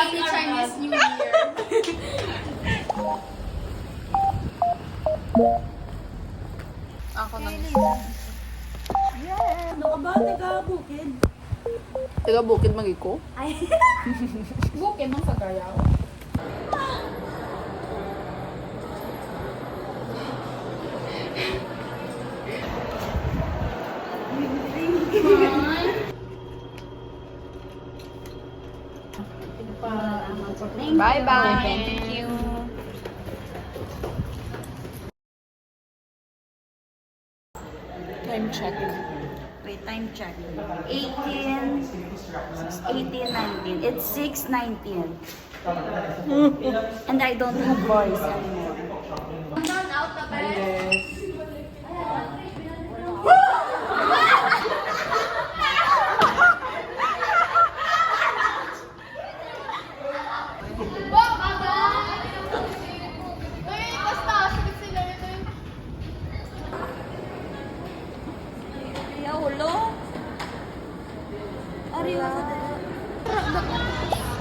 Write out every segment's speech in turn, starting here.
Happy Chinese New Year. Ako na. Yeah, ano ka ba? Taga-bukid. Taga bukid magiko. Ay. Bukid ng Sagayaw. Bye-bye. Thank you. Time check. Wait, time check. 18, 19. It's 6:19. And I don't have voice anymore. Kaya ulo. Ariwa sa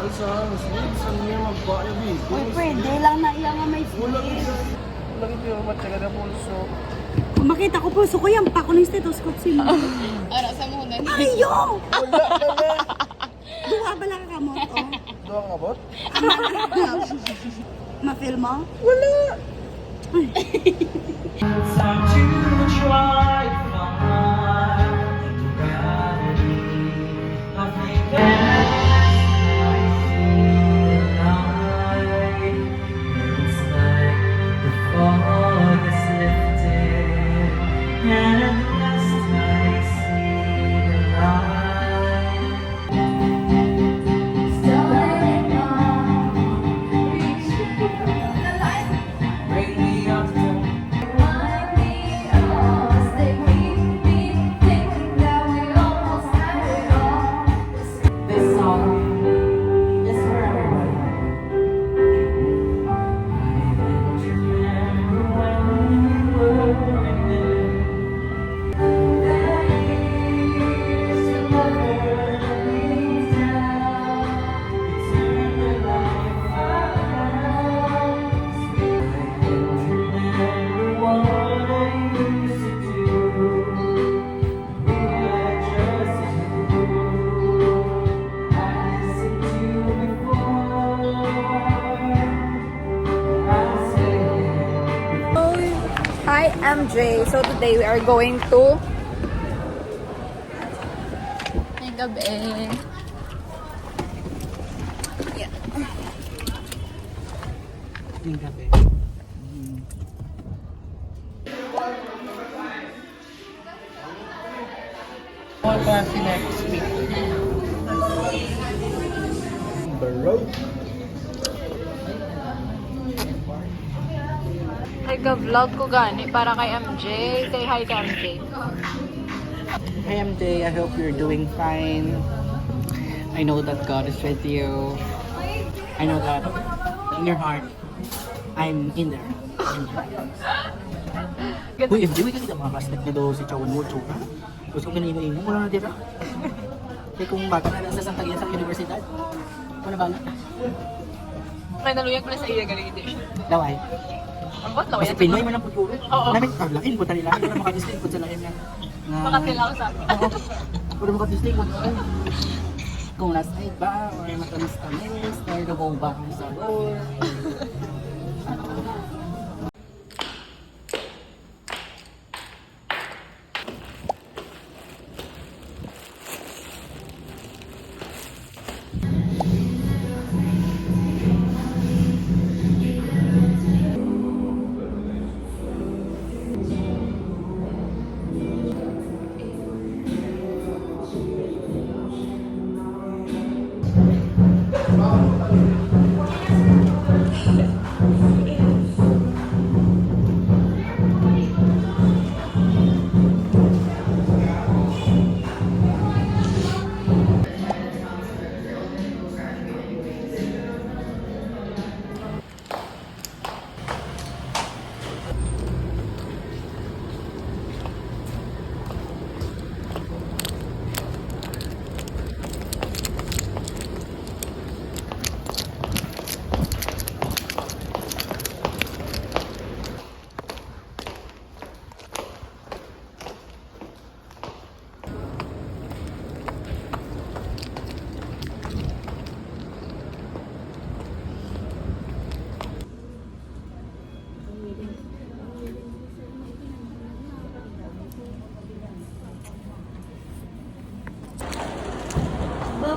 Ay, saan niya magbayo, B? Uy, pwede lang na iya nga may Wala sleeve. Lagi pero matyaga na pulso. Kung makita ko puso ko yan, pa ko ng stethoscope sila. Ano sa muna? Ayo! Wala ka na! Duha ba lang ka mo? Oh. Doang abot? Ma-feel mo? Wala! Time to try to find gravity. I think that I see the light. It's like the fog is lifted, and at last I see the light. Starting on, bring me up to this song is for everybody. I don't remember when you were there. There is a lover that leads down. You turn the light around. I don't remember what I used to do. Who I trusted you. I listened to before. I say. Hi, MJ. So today we are going to Ay, gabi. Yeah. Yung gabi. What about the next week? Bro. Nag-vlog ko gani para kay MJ. Say hi kay MJ. Hi MJ, I hope you're doing fine. I know that God is with you. I know that in your heart, I'm in there. Uy, MJ, wait ka kita mga classmate niya daw si Chawan mo, Chura. Gusto kong ganyan mo, wala na dira. Kaya kung bata na lang sa Santa Ina sa Universidad, wala bala. May naluyag pala sa iya galing edition. Laway. Ang bot Kasi Pinoy man ang pagkuro. Oo. Namin, lain po nila. Wala makadistinct po sa lain na. Makatila ako sa akin. Oo. Wala makadistinct po. Kung nasa side ba, or matamis-tamis, or nabong ba ang sabor.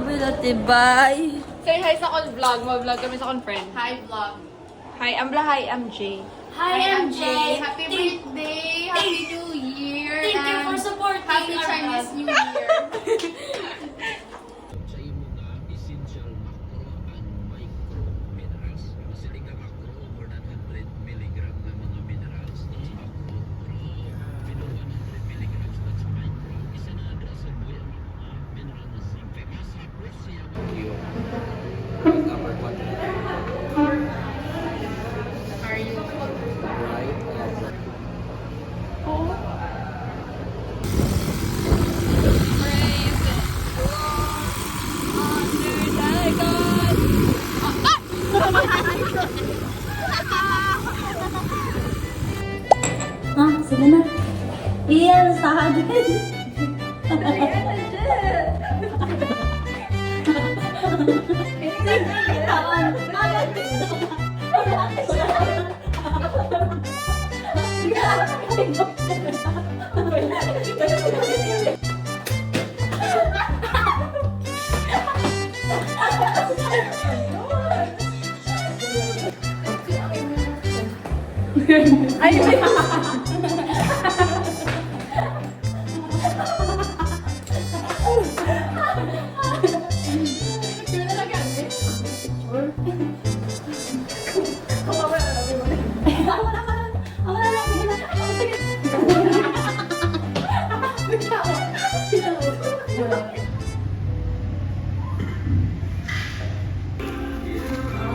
Bilatibay. Say hi sa kon vlog. Mag-vlog kami sa kon friend. Hi vlog. Hi Ambla, hi MJ. Hi, MJ. Happy birthday. Happy New Year. Thank you and for supporting Happy our Chinese vlog. New Year. sa imo nga essential macro and micro minerals. Kasi nga macro, more than 100 milligram na mga minerals. That's macro. Pero 100 milligrams na sa micro. Isa na na sa buhay ang mga mineral na zinc. Kaya mas macro siya. Number 1. Are you? Right? Ah, sige na. Iyan sa akin.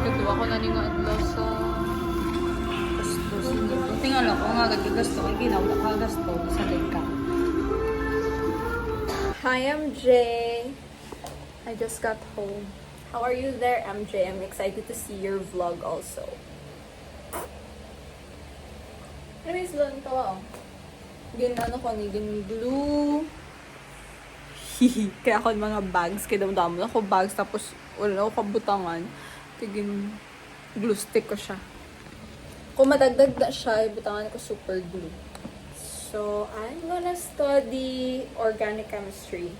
Ito ako na nga adlaw sa Tingnan ako nga gagigasto ko ginawa ka gasto sa ka. Hi MJ. I just got home. How are you there, MJ? I'm excited to see your vlog also. Anyways, lang to ah. Ginano ko ni glue. Kaya ako mga bags, kaya damo ako bags tapos wala na ako kabutangan. Tigin glue stick ko siya. Kung madagdag na siya, ibutangan ko super glue. So, I'm gonna study organic chemistry.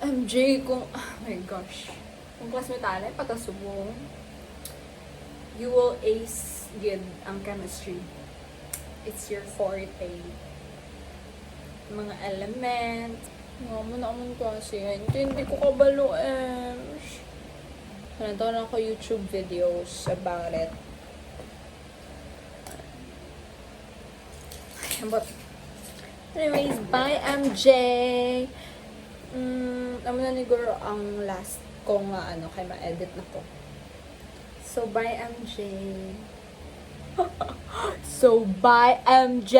MJ, kung, oh my gosh. Kung classmate tayo, patasubong, you will ace good ang chemistry. It's your forte. Mga element, mga naman kasi, hindi ko kabalo, Nandun ako YouTube videos about it. But, anyways, bye MJ! Naman na siguro ang last ko nga kay ma-edit na ko. So, bye MJ! So, bye MJ!